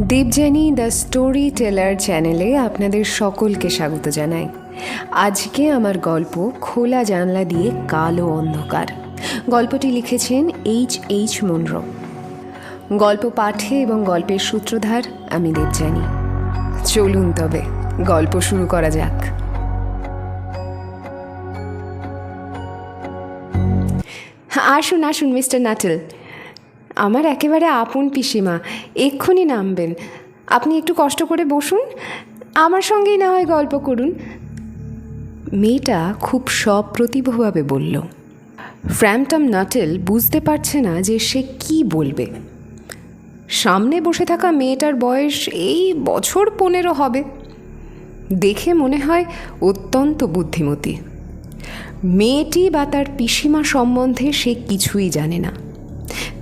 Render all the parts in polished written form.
Debjani the story teller চ্যানেলে আপনাদের সকলকে স্বাগত জানাই। আজকে আমার গল্প খোলা জানলা দিয়ে কালো অন্ধকার। গল্পটি লিখেছেন এইচ মুনরো। গল্প পাঠে এবং গল্পের সূত্রধার আমি দেবযানী। চলুন তবে গল্প শুরু করা যাক। আসুন আসুন মিস্টার নাটেল, আমার একেবারে আপন পিসিমা, এক্ষুনি নামবেন। আপনি একটু কষ্ট করে বসুন, আমার সঙ্গেই না হয় গল্প করুন। মেয়েটা খুব সপ্রতিভভাবে বলল। ফ্র্যাম্পটন নাটেল বুঝতে পারছে না যে সে কি বলবে। সামনে বসে থাকা মেয়েটার বয়স এই বছর 15 হবে। দেখে মনে হয় অত্যন্ত বুদ্ধিমতী। মেয়েটি বা তার পিসিমা সম্বন্ধে সে কিছুই জানে না।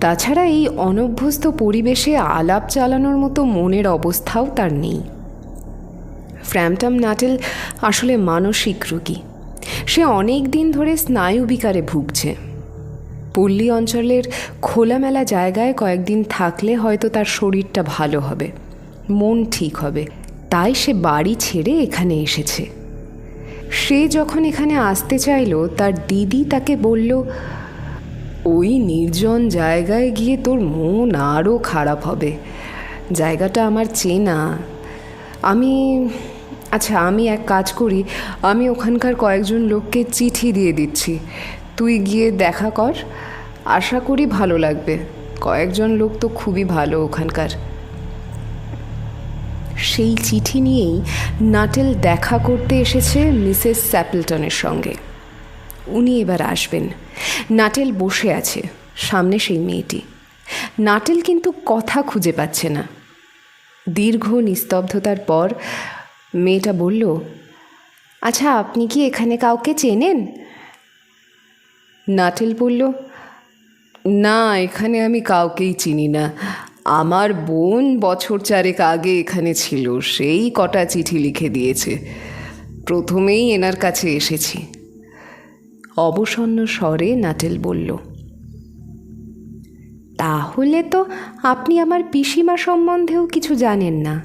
তাছাড়া এই অনভ্যস্ত পরিবেশে আলাপ চালানোর মতো মনের অবস্থাও তার নেই। ফ্র্যাম্পটন নাটেল আসলে মানসিক রোগী। সে অনেক দিন ধরে স্নায়ু বিকারে ভুগছে। পল্লী অঞ্চলের খোলামেলা জায়গায় কয়েকদিন থাকলে হয়তো তার শরীরটা ভালো হবে, মন ঠিক হবে। তাই সে বাড়ি ছেড়ে এখানে এসেছে। সে যখন এখানে আসতে চাইল, তার দিদি তাকে বলল, ওই নির্জন জায়গায় গিয়ে তোর মন আরও খারাপ হবে। জায়গাটা আমার চেনা। আমি এক কাজ করি, আমি ওখানকার কয়েকজন লোককে চিঠি দিয়ে দিচ্ছি, তুই গিয়ে দেখা কর, আশা করি ভালো লাগবে। কয়েকজন লোক তো খুবই ভালো ওখানকার। সেই চিঠি নিয়েই নাটেল দেখা করতে এসেছে মিসেস স্যাপলটনের সঙ্গে। উনি এবার আসবেন। নাটেল বসে আছে, সামনে সেই মেয়েটি। নাটেল কিন্তু কথা খুঁজে পাচ্ছে না। দীর্ঘ নিস্তব্ধতার পর মেয়েটা বলল, আচ্ছা, আপনি কি এখানে কাউকে চেনেন? নাটেল বলল, না, এখানে আমি কাউকেই চিনি না। আমার বোন বছর 4 আগে এখানে ছিল, সেই কটা চিঠি লিখে দিয়েছে। প্রথমেই এনার কাছে এসেছি। অবসন্ন স্বরে নাটেল বলল, তাহলে তো আপনি আমার পিসিমা সম্বন্ধেও কিছু জানেন না?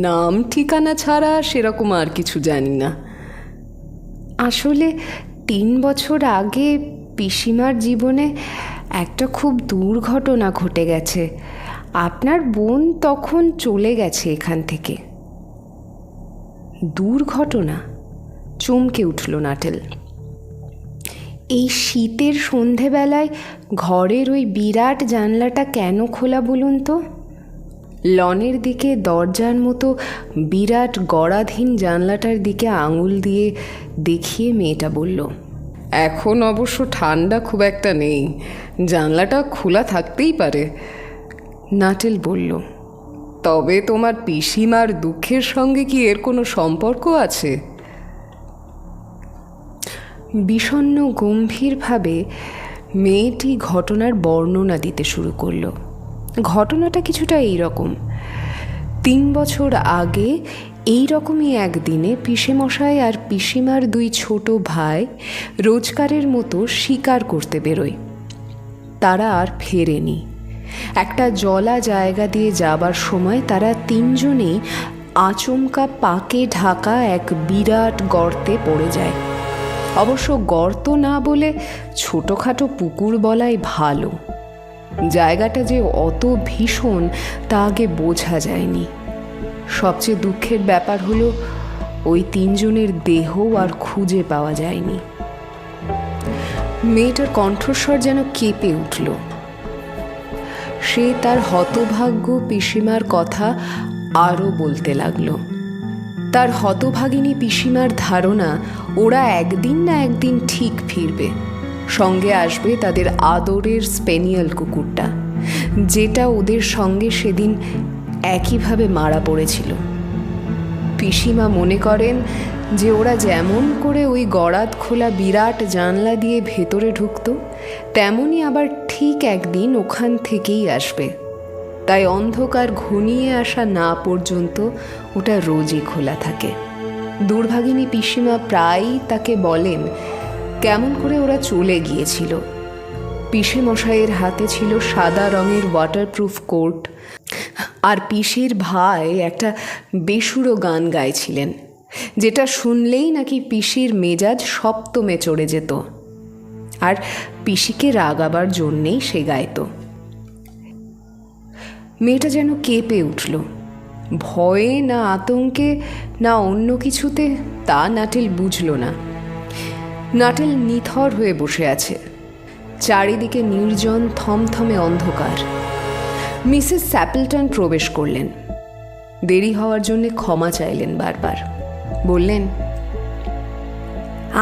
নাম ঠিকানা ছাড়া সেরকম আর কিছু জানি না। আসলে 3 বছর আগে পিসিমার জীবনে একটা খুব দুর্ঘটনা ঘটে গেছে। আপনার বোন তখন চলে গেছে এখান থেকে। দুর্ঘটনা? চমকে উঠল নাটেল। এই শীতের সন্ধেবেলায় ঘরের ওই বিরাট জানলাটা কেন খোলা বলুন তো? লনের দিকে দরজার মতো বিরাট গড়াধীন জানলাটার দিকে আঙুল দিয়ে দেখিয়ে মেয়েটা বলল, এখন অবশ্য ঠান্ডা খুব একটা নেই, জানলাটা খোলা থাকতেই পারে। নাটেল বলল, তবে তোমার পিসিমার দুঃখের সঙ্গে কি এর কোনো সম্পর্ক আছে? বিষণ্ণ গম্ভীরভাবে মেয়েটি ঘটনার বর্ণনা দিতে শুরু করল। ঘটনাটা কিছুটা এইরকম। 3 বছর আগে এই রকমই একদিনে পিসেমশাই আর পিসিমার 2 ছোট ভাই রোজকারের মতো শিকার করতে বেরোয়। তারা আর ফেরেনি। একটা জলা জায়গা দিয়ে যাবার সময় তারা 3 জনেই আচমকা পাকে ঢাকা এক বিরাট গর্তে পড়ে যায়। অবশ্য গর্ত না বলে ছোটোখাটো পুকুর বলাই ভালো। জায়গাটা যে অত ভীষণ তা আগে বোঝা যায়নি। সবচেয়ে দুঃখের ব্যাপার হলো ওই 3 জনের দেহ আর খুঁজে পাওয়া যায়নি। মেয়েটার কণ্ঠস্বর যেন কেঁপে উঠল। সে তার হতভাগ্য পিসিমার কথা আরও বলতে লাগলো। তার হতভাগিনী পিসিমার ধারণা ওরা একদিন না একদিন ঠিক ফিরবে। সঙ্গে আসবে তাদের আদরের স্পেনিয়াল কুকুরটা, যেটা ওদের সঙ্গে সেদিন একইভাবে মারা পড়েছিল। পিসিমা মনে করেন যে ওরা যেমন করে ওই গড়াত খোলা বিরাট জানলা দিয়ে ভেতরে ঢুকত, তেমনই আবার ঠিক একদিন ওখান থেকেই আসবে। তাই অন্ধকার ঘনিয়ে আসা না পর্যন্ত ওটা রোজই খোলা থাকে। দুর্ভাগিনী পিসিমা প্রায়ই তাকে বলেন কেমন করে ওরা চলে গিয়েছিল। পিসেমশাইয়ের হাতে ছিল সাদা রঙের ওয়াটারপ্রুফ কোট, আর পিসির ভাই একটা বেসুরো গান গাইছিলেন, যেটা শুনলেই নাকি পিসির মেজাজ সপ্তমে চড়ে যেত, আর পিসিকে রাগাবার জন্যেই সে গাইত। মেয়েটা যেন কেঁপে উঠল, ভয়ে না আতঙ্কে না অন্য কিছুতে, তা নাটেল বুঝল না। নাটেল নিথর হয়ে বসে আছে, চারিদিকে নির্জন থমথমে অন্ধকার। মিসেস স্যাপেলটন প্রবেশ করলেন, দেরি হওয়ার জন্য ক্ষমা চাইলেন বারবার। বললেন,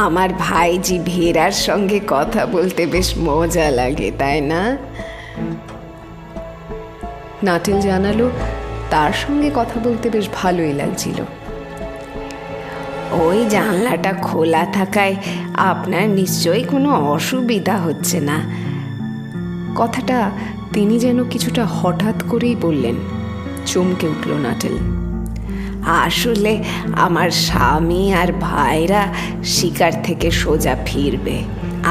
আমার ভাইজি ভেরার সঙ্গে কথা বলতে বেশ মজা লাগে, তাই না? নাটেল জানালো তার সঙ্গে কথা বলতে বেশ ভালোই লাগছিল। ওই জানলাটা খোলা থাকায় আপনার নিশ্চয়ই কোনো অসুবিধা হচ্ছে না। কথাটা তিনি যেন কিছুটা হঠাৎ করেই বললেন। চমকে উঠল নাটেল। আসলে আমার স্বামী আর ভাইরা শিকার থেকে সোজা ফিরবে,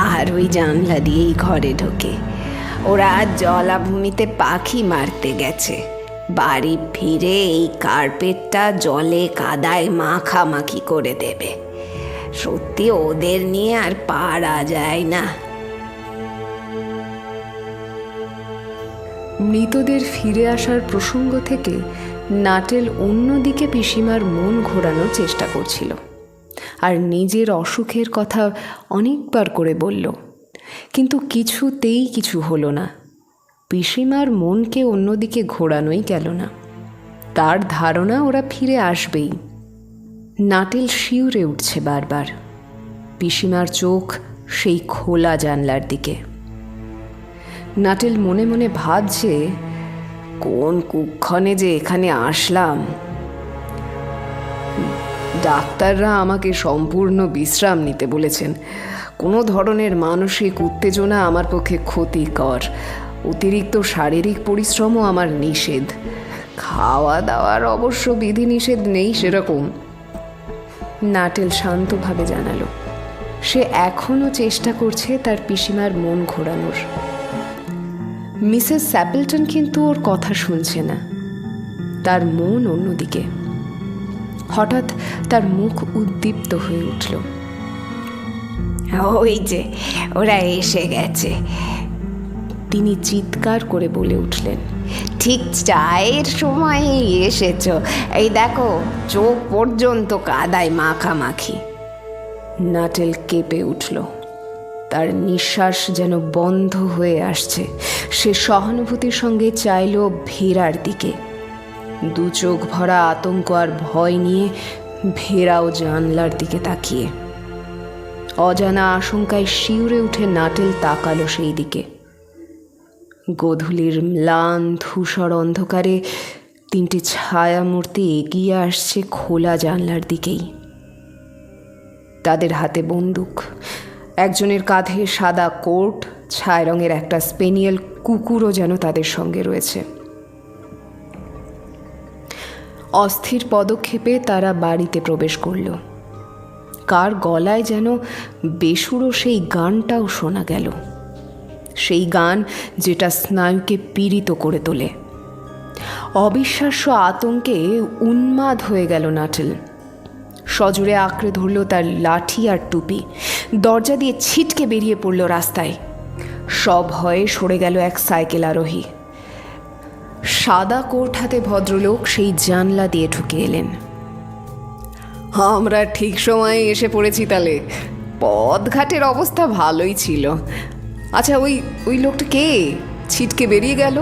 আর ওই জানলা দিয়েই ঘরে ঢোকে। ওরা জলাভূমিতে পাখি মারতে গেছে। বাড়ি ফিরে এই কার্পেটটা জলে কাদায় মাখামাখি করে দেবে। সত্যি ওদের নিয়ে আর পারা যায় না। মৃতদের ফিরে আসার প্রসঙ্গ থেকে নাটেল অন্যদিকে পিসিমার মন ঘোরানোর চেষ্টা করছিল, আর নিজের অসুখের কথা অনেকবার করে বলল, কিন্তু কিছুতেই কিছু হলো না। পিসিমার মনকে অন্যদিকে ঘোরানোই গেল না। তার ধারণা ওরা ফিরে আসবেই। নাটেল শিউরে উঠছে বারবার। পিসিমার চোখ সেই খোলা জানলার দিকে। নাটেল মনে মনে ভাবছে, কোন কুক্ষণে যে এখানে আসলাম। ডাক্তাররা আমাকে সম্পূর্ণ বিশ্রাম নিতে বলেছেন। কোনো ধরনের মানসিক উত্তেজনা আমার পক্ষে ক্ষতিকর। অতিরিক্ত শারীরিক পরিশ্রমও আমার নিষেধ। খাওয়া দাওয়ার অবশ্য বিধিনিষেধ নেই সেরকম। নাটেল শান্তভাবে জানালো, সে এখনও চেষ্টা করছে তার পিসিমার মন ঘোরানোর। মিসেস স্যাপেলটন কিন্তু ওর কথা শুনছে না, তার মন অন্যদিকে। হঠাৎ তার মুখ উদ্দীপ্ত হয়ে উঠল। ওই যে ওরা এসে গেছে, তিনি চিৎকার করে বলে উঠলেন। ঠিক চায়ের সময়ই এসেছ। এই দেখো, চোখ পর্যন্ত কাদায় মাখামাখি। নাটেল কেঁপে উঠল, তার নিঃশ্বাস যেন বন্ধ হয়ে আসছে। সে সহানুভূতির সঙ্গে চাইল ভেরার দিকে। দু চোখ ভরা আতঙ্ক আর ভয় নিয়ে ভেরাও জানলার দিকে তাকিয়ে। অজানা আশঙ্কায় শিউরে উঠে নাটেল তাকালো সেই দিকে। গোধূলির ম্লান ধূসর অন্ধকারে তিনটি ছায়ামূর্তি এগিয়ে আসছে খোলা জানলার দিকেই। তাদের হাতে বন্দুক, একজনের কাঁধে সাদা কোট, ছাই রঙের একটা স্পেনিয়েল কুকুরও যেন তাদের সঙ্গে রয়েছে। অস্থির পদক্ষেপে তারা বাড়িতে প্রবেশ করল। কার গলায় যেন বেসুরো সেই গানটাও শোনা গেল, সেই গান যেটা স্নায়ুকে পীড়িত করে তোলে। অবিশ্বাস্য আতঙ্কে উন্মাদ হয়ে গেল নাটেল। সজোরে আঁকড়ে ধরল তার লাঠি আর টুপি। দরজা দিয়ে ছিটকে বেরিয়ে পড়ল রাস্তায়। সব ভয়ে সরে গেল এক সাইকেল আরোহী। সাদা কোট হাতে ভদ্রলোক সেই জানলা দিয়ে ঢুকে এলেন। আমরা ঠিক সময়ে এসে পড়েছি তাহলে। পথঘাটের অবস্থা ভালোই ছিল। আচ্ছা, ওই লোকটা কে ছিটকে বেরিয়ে গেল?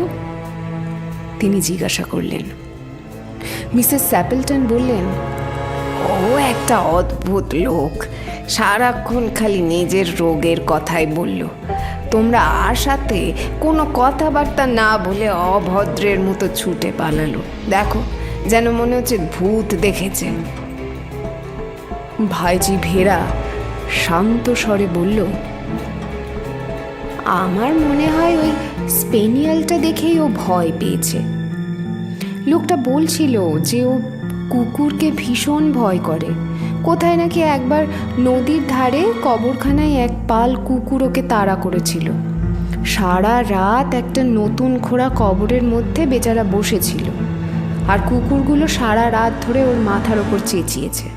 তিনি জিজ্ঞাসা করলেন। মিসেস স্যাপেলটন বললেন, ও একটা অদ্ভুত লোক, সারাক্ষণ খালি নিজের রোগের কথাই বলল। তোমরা আসাতে কোনো কথাবার্তা না বলে অভদ্রের মতো ছুটে পালালো। দেখো, যেন মনে হচ্ছে ভূত দেখেছে। ভাইজি ভেরা শান্ত স্বরে বলল, আমার মনে হয় ওই স্পেনিয়ালটা দেখেই ও ভয় পেয়েছে। লোকটা বলছিল যে ও কুকুরকে ভীষণ ভয় করে। কোথায় নাকি একবার নদীর ধারে কবরখানায় এক পাল কুকুর ওকে তাড়া করেছিল। সারা রাত একটা নতুন খোঁড়া কবরের মধ্যে বেচারা বসেছিল। আর কুকুরগুলো সারা রাত ধরে ওর মাথার ওপর চেঁচিয়েছে।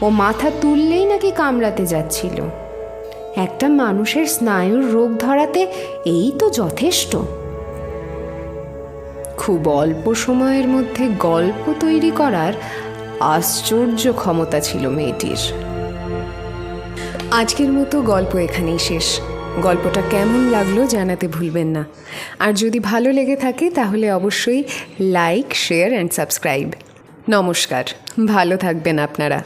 ও মাথা তুললেই নাকি কামড়াতে যাচ্ছিল। একটা মানুষের স্নায়ুর রোগ ধরাতে এই তো যথেষ্ট। খুব অল্প সময়ের মধ্যে গল্প তৈরি করার আশ্চর্য ক্ষমতা ছিল মেয়েটির। আজকের মতো গল্প এখানেই শেষ। গল্পটা কেমন লাগলো জানাতে ভুলবেন না। আর যদি ভালো লেগে থাকে তাহলে অবশ্যই লাইক, শেয়ার অ্যান্ড সাবস্ক্রাইব। নমস্কার, ভালো থাকবেন আপনারা।